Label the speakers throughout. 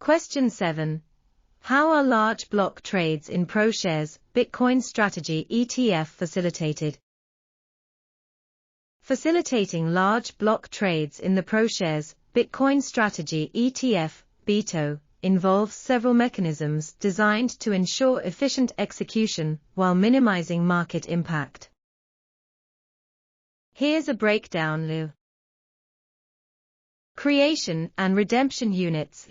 Speaker 1: Question 7. How are large block trades in ProShares Bitcoin Strategy ETF facilitated? Facilitating large block trades in the ProShares Bitcoin Strategy ETF (BITO) involves several mechanisms designed to ensure efficient execution while minimizing market impact. Here's a breakdown. Creation and redemption units.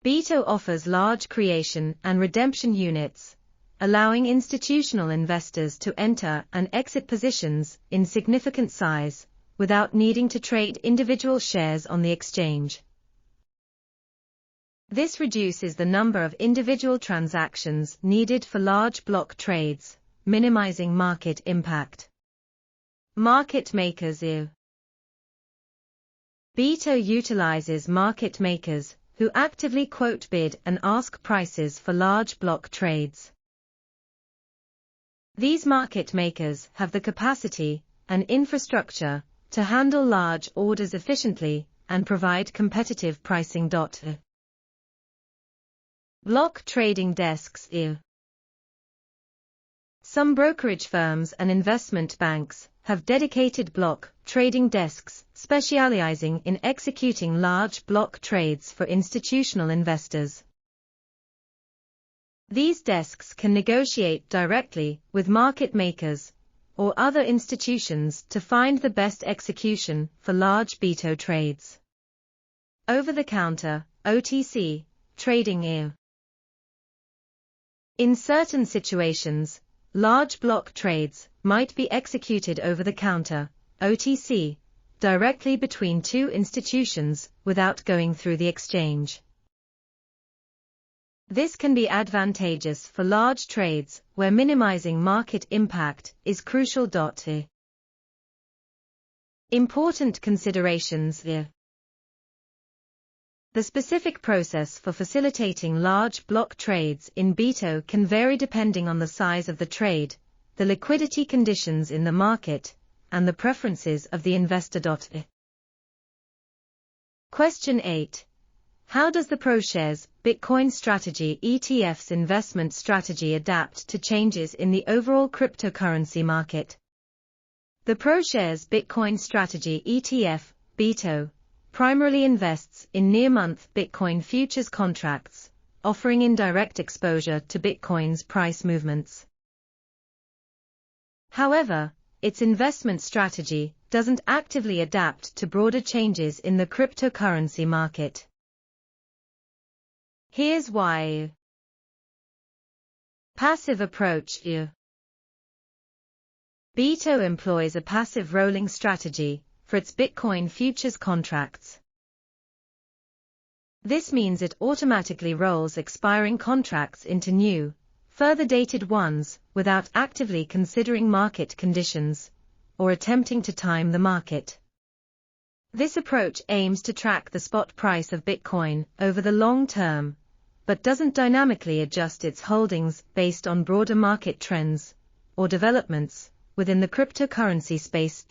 Speaker 1: BITO offers large creation and redemption units, allowing institutional investors to enter and exit positions in significant size without needing to trade individual shares on the exchange. This reduces the number of individual transactions needed for large block trades, minimizing market impact. Market makers. BITO utilizes market makers who actively quote bid and ask prices for large block trades. These market makers have the capacity and infrastructure to handle large orders efficiently and provide competitive pricing. Block trading desks. Some brokerage firms and investment banks have dedicated block trading desks specializing in executing large block trades for institutional investors. These desks can negotiate directly with market makers or other institutions to find the best execution for large BITO trades. Over-the-counter (OTC) trading. In certain situations, large block trades might be executed over-the-counter (OTC) directly between two institutions without going through the exchange. This can be advantageous for large trades where minimizing market impact is crucial. Important considerations. The specific process for facilitating large block trades in BITO can vary depending on the size of the trade, the liquidity conditions in the market, and the preferences of the investor. Question 8. How does the ProShares Bitcoin Strategy ETF's investment strategy adapt to changes in the overall cryptocurrency market? The ProShares Bitcoin Strategy ETF, BITO, primarily invests in near-month Bitcoin futures contracts, offering indirect exposure to Bitcoin's price movements. However, its investment strategy doesn't actively adapt to broader changes in the cryptocurrency market. Here's why. Passive approach. BITO employs a passive rolling strategy for its Bitcoin futures contracts. This means it automatically rolls expiring contracts into new, further dated ones without actively considering market conditions or attempting to time the market. This approach aims to track the spot price of Bitcoin over the long term, but doesn't dynamically adjust its holdings based on broader market trends or developments within the cryptocurrency space.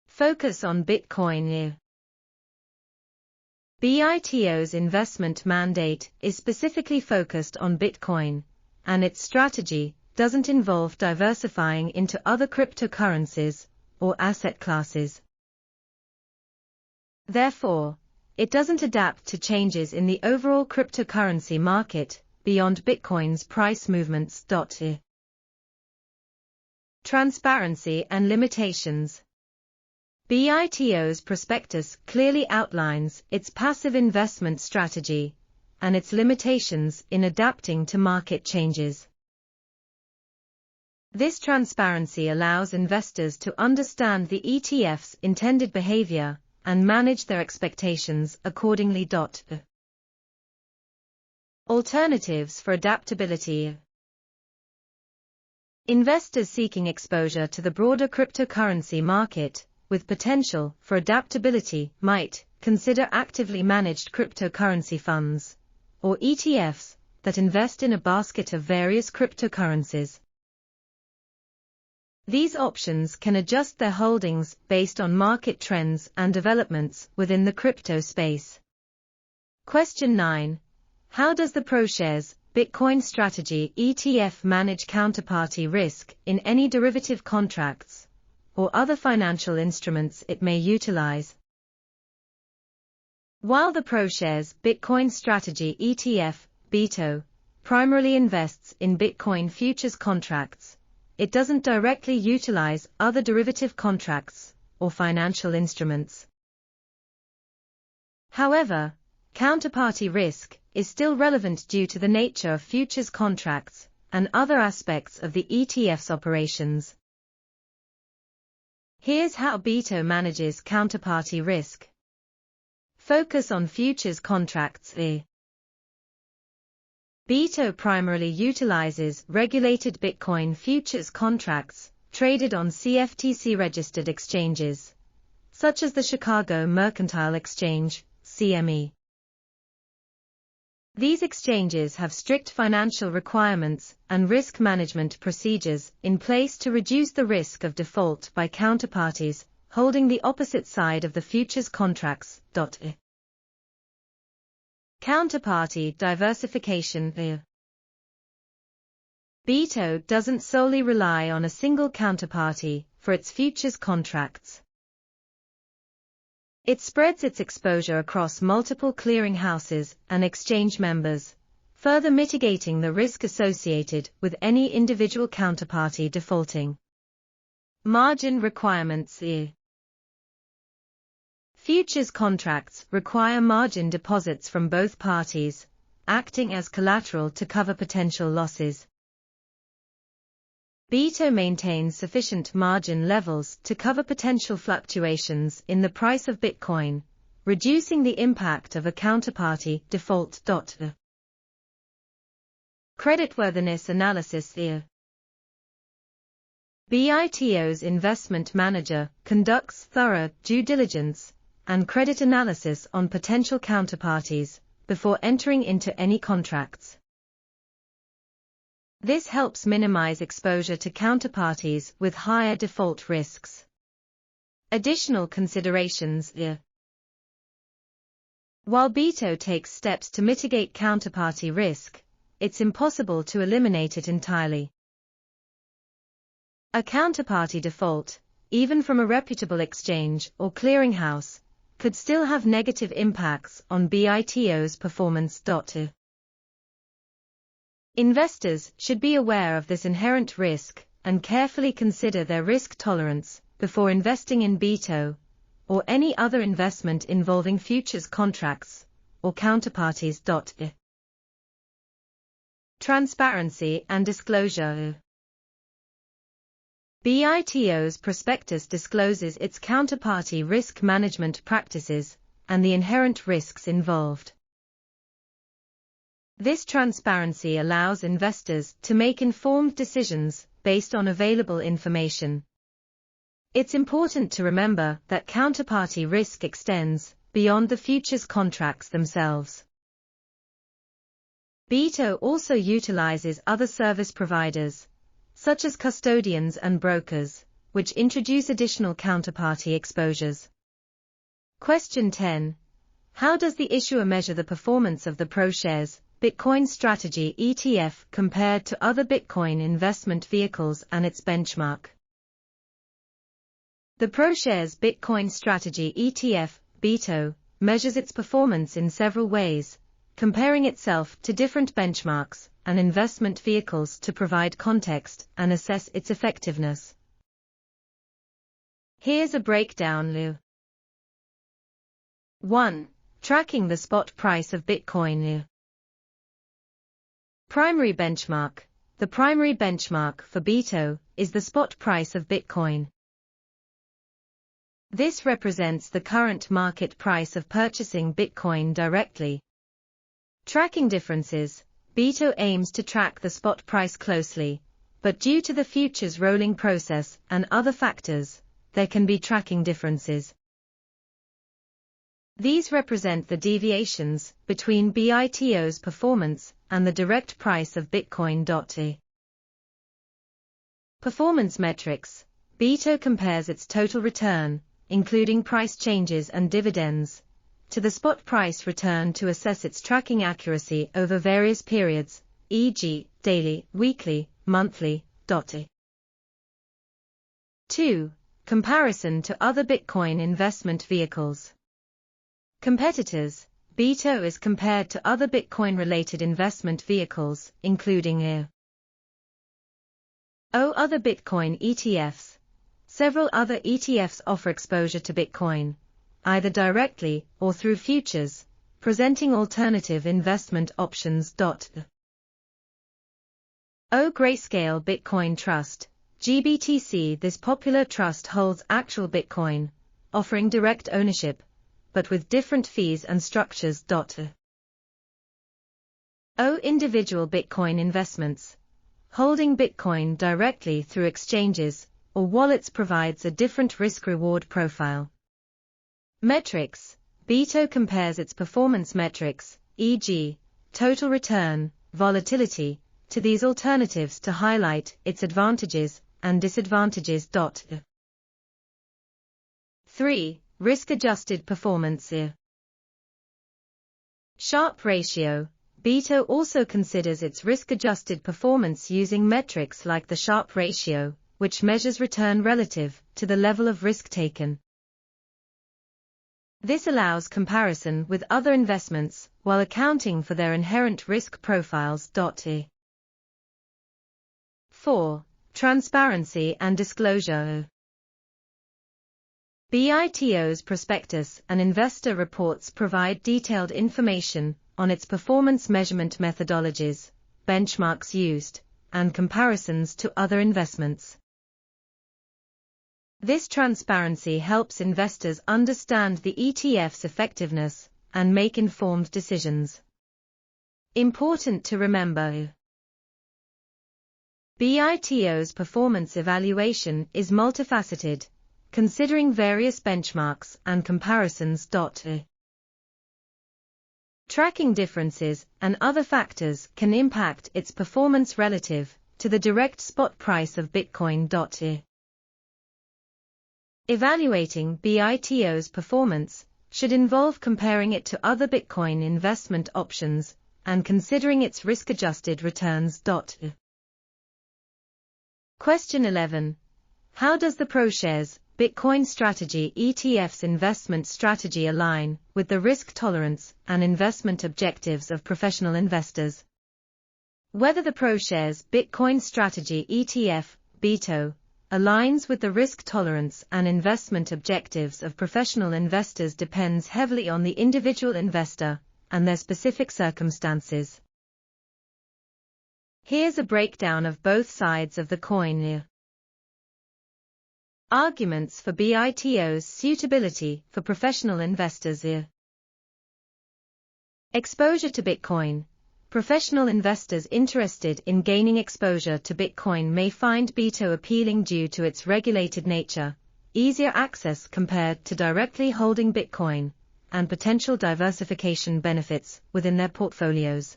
Speaker 1: Focus on Bitcoin. BITO's investment mandate is specifically focused on Bitcoin, and its strategy doesn't involve diversifying into other cryptocurrencies or asset classes. Therefore, it doesn't adapt to changes in the overall cryptocurrency market beyond Bitcoin's price movements. Transparency and limitations. BITO's prospectus clearly outlines its passive investment strategy and its limitations in adapting to market changes. This transparency allows investors to understand the ETF's intended behavior and manage their expectations accordingly. Alternatives for adaptability. Investors seeking exposure to the broader cryptocurrency market with potential for adaptability might consider actively managed cryptocurrency funds, or ETFs, that invest in a basket of various cryptocurrencies. These options can adjust their holdings based on market trends and developments within the crypto space. Question 9. How does the ProShares Bitcoin Strategy ETF manage counterparty risk in any derivative contracts or other financial instruments it may utilize? While the ProShares Bitcoin Strategy ETF, BITO, primarily invests in Bitcoin futures contracts, it doesn't directly utilize other derivative contracts or financial instruments. However, counterparty risk is still relevant due to the nature of futures contracts and other aspects of the ETF's operations. Here's how BITO manages counterparty risk. Focus on futures contracts. BITO primarily utilizes regulated Bitcoin futures contracts traded on CFTC-registered exchanges, such as the Chicago Mercantile Exchange, CME. These exchanges have strict financial requirements and risk management procedures in place to reduce the risk of default by counterparties holding the opposite side of the futures contracts. Counterparty diversification. BITO doesn't solely rely on a single counterparty for its futures contracts. It spreads its exposure across multiple clearing houses and exchange members, further mitigating the risk associated with any individual counterparty defaulting. Margin requirements. Futures contracts require margin deposits from both parties, acting as collateral to cover potential losses. BITO maintains sufficient margin levels to cover potential fluctuations in the price of Bitcoin, reducing the impact of a counterparty default. Creditworthiness analysis. BITO's investment manager conducts thorough due diligence and credit analysis on potential counterparties before entering into any contracts. This helps minimize exposure to counterparties with higher default risks. Additional considerations. While BITO takes steps to mitigate counterparty risk, it's impossible to eliminate it entirely. A counterparty default, even from a reputable exchange or clearinghouse, could still have negative impacts on BITO's performance. Investors should be aware of this inherent risk and carefully consider their risk tolerance before investing in BITO or any other investment involving futures contracts or counterparties. Transparency and disclosure. BITO's prospectus discloses its counterparty risk management practices and the inherent risks involved. This transparency allows investors to make informed decisions based on available information. It's important to remember that counterparty risk extends beyond the futures contracts themselves. BITO also utilizes other service providers, such as custodians and brokers, which introduce additional counterparty exposures. Question 10. How does the issuer measure the performance of the ProShares Bitcoin Strategy ETF compared to other Bitcoin investment vehicles and its benchmark? The ProShares Bitcoin Strategy ETF, BITO, measures its performance in several ways, comparing itself to different benchmarks and investment vehicles to provide context and assess its effectiveness. Here's a breakdown. 1. Tracking the spot price of Bitcoin. Primary benchmark. The primary benchmark for BITO is the spot price of Bitcoin. This represents the current market price of purchasing Bitcoin directly. Tracking differences. BITO aims to track the spot price closely, but due to the futures rolling process and other factors, there can be tracking differences. These represent the deviations between BITO's performance and the direct price of Bitcoin. Performance metrics. BITO compares its total return, including price changes and dividends, to the spot price return to assess its tracking accuracy over various periods, e.g., daily, weekly, monthly. 2. Comparison to other Bitcoin investment vehicles. Competitors. BITO is compared to other Bitcoin-related investment vehicles, including other Bitcoin ETFs. Several other ETFs offer exposure to Bitcoin, either directly or through futures, presenting alternative investment options. Grayscale Bitcoin Trust, GBTC. This popular trust holds actual Bitcoin, offering direct ownership, but with different fees and structures. Individual Bitcoin investments. Holding Bitcoin directly through exchanges or wallets provides a different risk-reward profile. Metrics. BITO compares its performance metrics, e.g., total return, volatility, to these alternatives to highlight its advantages and disadvantages. 3. Risk-adjusted performance. Sharpe ratio. BITO also considers its risk-adjusted performance using metrics like the Sharpe ratio, which measures return relative to the level of risk taken. This allows comparison with other investments while accounting for their inherent risk profiles. 4. Transparency and disclosure. BITO's prospectus and investor reports provide detailed information on its performance measurement methodologies, benchmarks used, and comparisons to other investments. This transparency helps investors understand the ETF's effectiveness and make informed decisions. Important to remember: BITO's performance evaluation is multifaceted, considering various benchmarks and comparisons. Tracking differences and other factors can impact its performance relative to the direct spot price of Bitcoin. Evaluating BITO's performance should involve comparing it to other Bitcoin investment options and considering its risk-adjusted returns. Question 11. How does the ProShares Bitcoin Strategy ETF's investment strategy align with the risk tolerance and investment objectives of professional investors? Whether the ProShares Bitcoin Strategy ETF, BITO, aligns with the risk tolerance and investment objectives of professional investors depends heavily on the individual investor and their specific circumstances. Here's a breakdown of both sides of the coin. Arguments for BITO's suitability for professional investors. Exposure to Bitcoin. Professional investors interested in gaining exposure to Bitcoin may find BITO appealing due to its regulated nature, easier access compared to directly holding Bitcoin, and potential diversification benefits within their portfolios.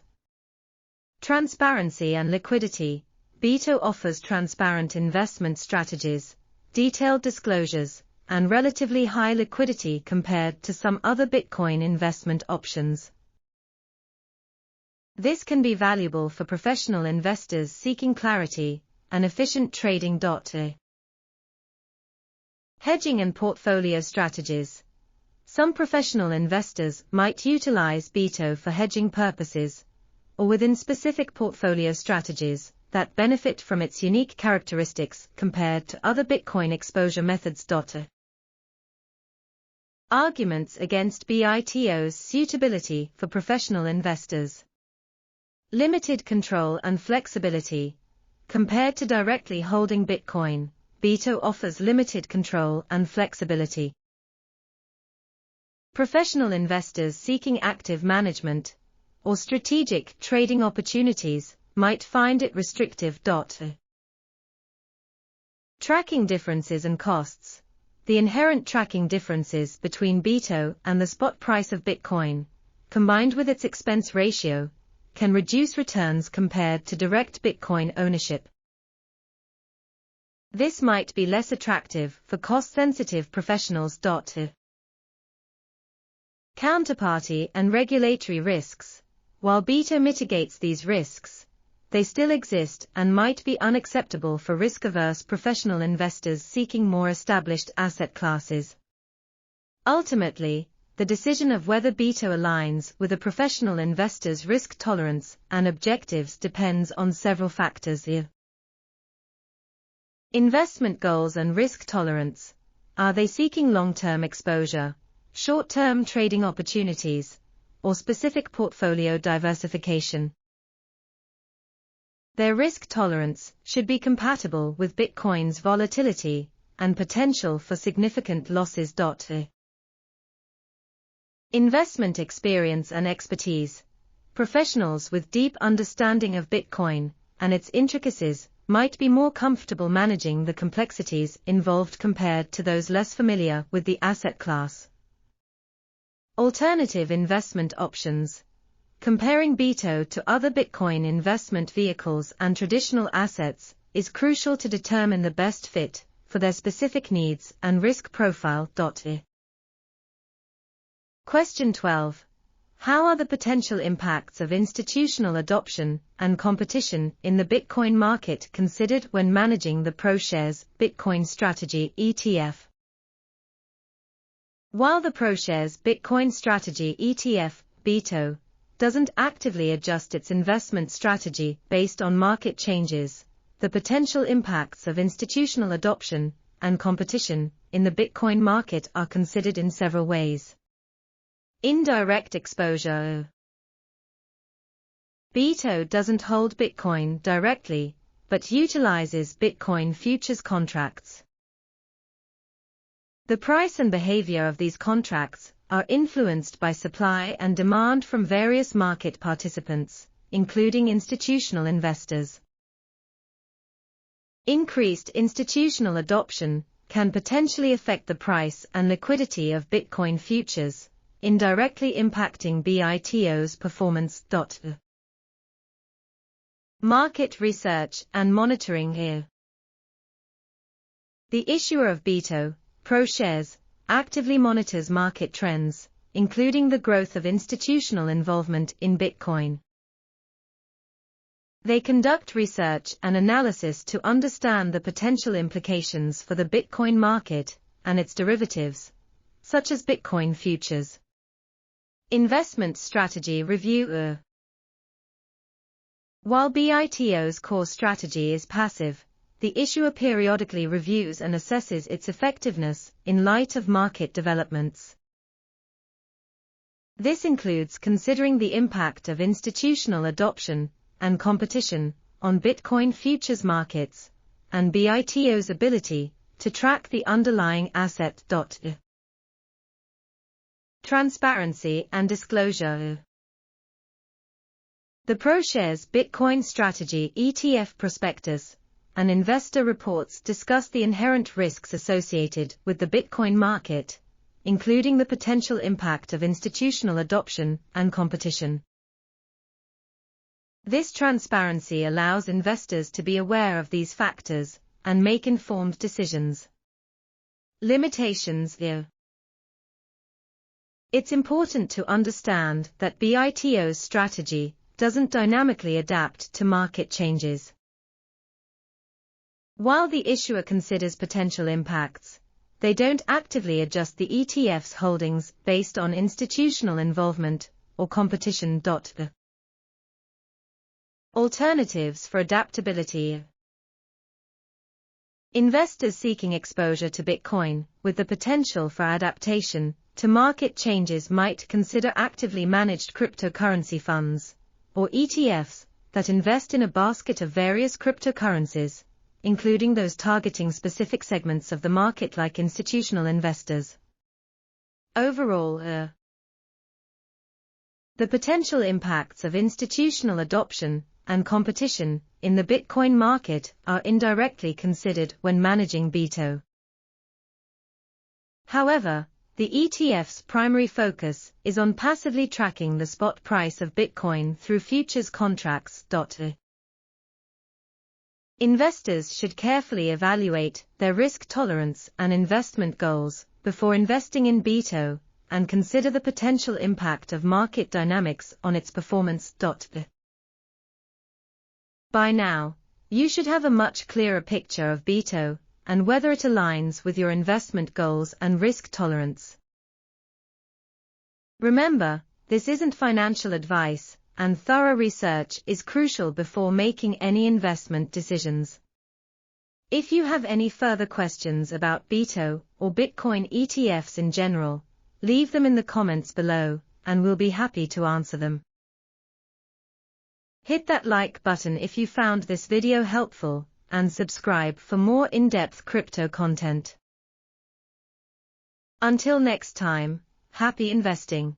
Speaker 1: Transparency and liquidity. BITO offers transparent investment strategies, detailed disclosures, and relatively high liquidity compared to some other Bitcoin investment options. This can be valuable for professional investors seeking clarity and efficient trading. Hedging and portfolio strategies. Some professional investors might utilize BITO for hedging purposes, or within specific portfolio strategies that benefit from its unique characteristics compared to other Bitcoin exposure methods. Arguments against BITO's suitability for professional investors. Limited control and flexibility. Compared to directly holding Bitcoin, BITO offers limited control and flexibility. Professional investors seeking active management or strategic trading opportunities might find it restrictive. Tracking differences and costs. The inherent tracking differences between BITO and the spot price of Bitcoin, combined with its expense ratio, can reduce returns compared to direct Bitcoin ownership. This might be less attractive for cost-sensitive professionals. Counterparty and regulatory risks. While BITO mitigates these risks, they still exist and might be unacceptable for risk-averse professional investors seeking more established asset classes. Ultimately, the decision of whether BITO aligns with a professional investor's risk tolerance and objectives depends on several factors. Investment goals and risk tolerance. Are they seeking long-term exposure, short-term trading opportunities, or specific portfolio diversification? Their risk tolerance should be compatible with Bitcoin's volatility and potential for significant losses. Investment experience and expertise. Professionals with deep understanding of Bitcoin and its intricacies might be more comfortable managing the complexities involved compared to those less familiar with the asset class. Alternative investment options. Comparing BITO to other Bitcoin investment vehicles and traditional assets is crucial to determine the best fit for their specific needs and risk profile. Question 12. How are the potential impacts of institutional adoption and competition in the Bitcoin market considered when managing the ProShares Bitcoin Strategy ETF? While the ProShares Bitcoin Strategy ETF, BITO, doesn't actively adjust its investment strategy based on market changes, the potential impacts of institutional adoption and competition in the Bitcoin market are considered in several ways. Indirect exposure. BITO doesn't hold Bitcoin directly, but utilizes Bitcoin futures contracts. The price and behavior of these contracts are influenced by supply and demand from various market participants, including institutional investors. Increased institutional adoption can potentially affect the price and liquidity of Bitcoin futures, indirectly impacting BITO's performance. Market research and monitoring here. The issuer of BITO, ProShares, actively monitors market trends, including the growth of institutional involvement in Bitcoin. They conduct research and analysis to understand the potential implications for the Bitcoin market and its derivatives, such as Bitcoin futures. Investment strategy review. While BITO's core strategy is passive, the issuer periodically reviews and assesses its effectiveness in light of market developments. This includes considering the impact of institutional adoption and competition on Bitcoin futures markets, and BITO's ability to track the underlying asset. Transparency and disclosure. The ProShares Bitcoin Strategy ETF prospectus and investor reports discuss the inherent risks associated with the Bitcoin market, including the potential impact of institutional adoption and competition. This transparency allows investors to be aware of these factors and make informed decisions. Limitations. It's important to understand that BITO's strategy doesn't dynamically adapt to market changes. While the issuer considers potential impacts, they don't actively adjust the ETF's holdings based on institutional involvement or competition. Alternatives for adaptability. Investors seeking exposure to Bitcoin with the potential for adaptation to market changes might consider actively managed cryptocurrency funds, or ETFs, that invest in a basket of various cryptocurrencies, including those targeting specific segments of the market like institutional investors. Overall, the potential impacts of institutional adoption and competition in the Bitcoin market are indirectly considered when managing BITO. However, the ETF's primary focus is on passively tracking the spot price of Bitcoin through futures contracts. Investors should carefully evaluate their risk tolerance and investment goals before investing in BITO, and consider the potential impact of market dynamics on its performance. By now, you should have a much clearer picture of BITO and whether it aligns with your investment goals and risk tolerance. Remember, this isn't financial advice, and thorough research is crucial before making any investment decisions. If you have any further questions about BITO or Bitcoin ETFs in general, leave them in the comments below, and we'll be happy to answer them. Hit that like button if you found this video helpful, and subscribe for more in-depth crypto content. Until next time, happy investing.